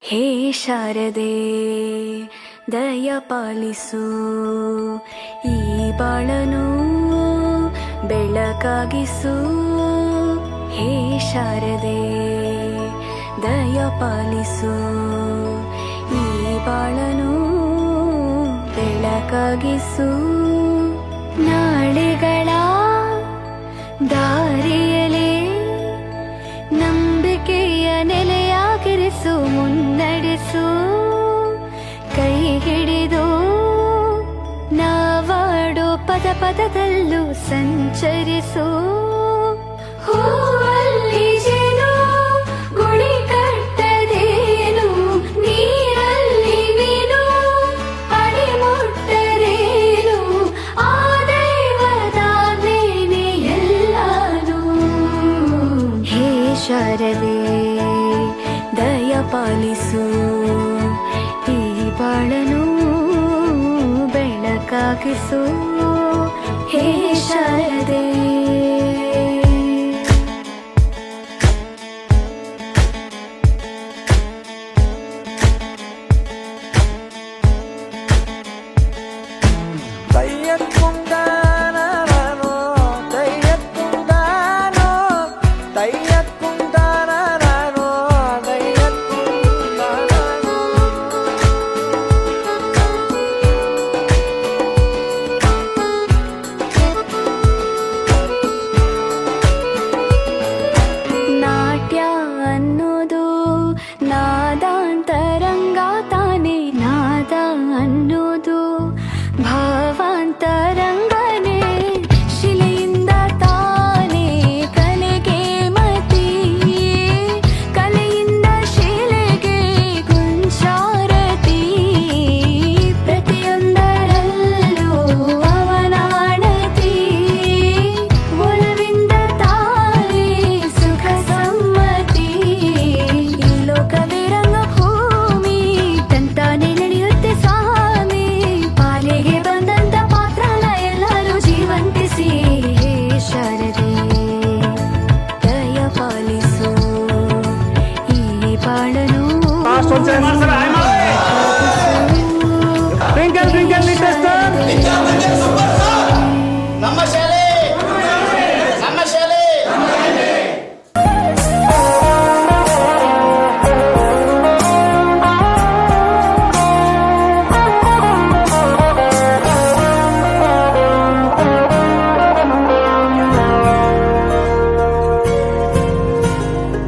ಹೇ ಶಾರದೆ ದಯ ಪಾಲಿಸು, ಈ ಬಾಳನು ಬೆಳಕಾಗಿಸು. ಹೇ ಶಾರದೆ ದಯ ಪಾಲಿಸು, ಈ ಬಾಳನು ಬೆಳಕಾಗಿಸು. ನಾಳೆಗಳ ದಾರಿಯಲೇ ನಂಬಿಕೆಯ ನೆಲೆಯಾಗಿರಿಸು, ಮುನ್ನಡೆಸು. ಕೈ ಹಿಡಿದು ನಾವಾಡೋ ಪದ ಪದದಲ್ಲೂ ಸಂಚರಿಸು. ಹೂವಲ್ಲಿ ಜೇನು ಗುಳಿ ಕಟ್ಟದೇನು, ನೀರಲ್ಲಿ ಮೀನು ಅಡಿ ಮುಟ್ಟರೇನು, ಆ ದೈವದಾಜ್ಞೆನೇ ಎಲ್ಲಾನು. ಹೇ ಶಾರದೆ ದಯ ಪಾಲಿಸು, ಈ ಬಾಳನು ಬೆಳಕಾಗಿಸು. ಹೇ ಶಾರದೆ ಅನ್ನೋದು ನಾದಾಂತರಂಗ ತಾನೆ, ನಾದ ಅನ್ನೋದು ಭಾವಾಂತರಂಗನೇ. ಶಿಲೆಯಿಂದ ತಾನೇ ಕಲೆಗೆ ಮತಿ, ಕಲೆಯಿಂದ ಶಿಲೆಗೆ ಗುಂಚಾರತಿ. ಪ್ರತಿಯೊಂದರಲ್ಲೂ ಅವನಾಣತಿ, ಒಲವಿಂದ ತಾನೇ ಸುಖ ಸಮ್ಮತಿ. ಈ ಲೋಕವೇ ರಂಗಭೂಮಿ, ತಂತಾನೆ ನಡೆಯುತ್ತೆ ಸ್ವಾಮಿ. ಪಾಲಿಗೆ ಬಂದಂತ ಪಾತ್ರನ ಎಲ್ಲರೂ ಜೀವಂತಿಸಿ. ಹೇ ಶಾರದೆ ದಯ ಪಾಲಿಸು, ಈ ಬಾಳನು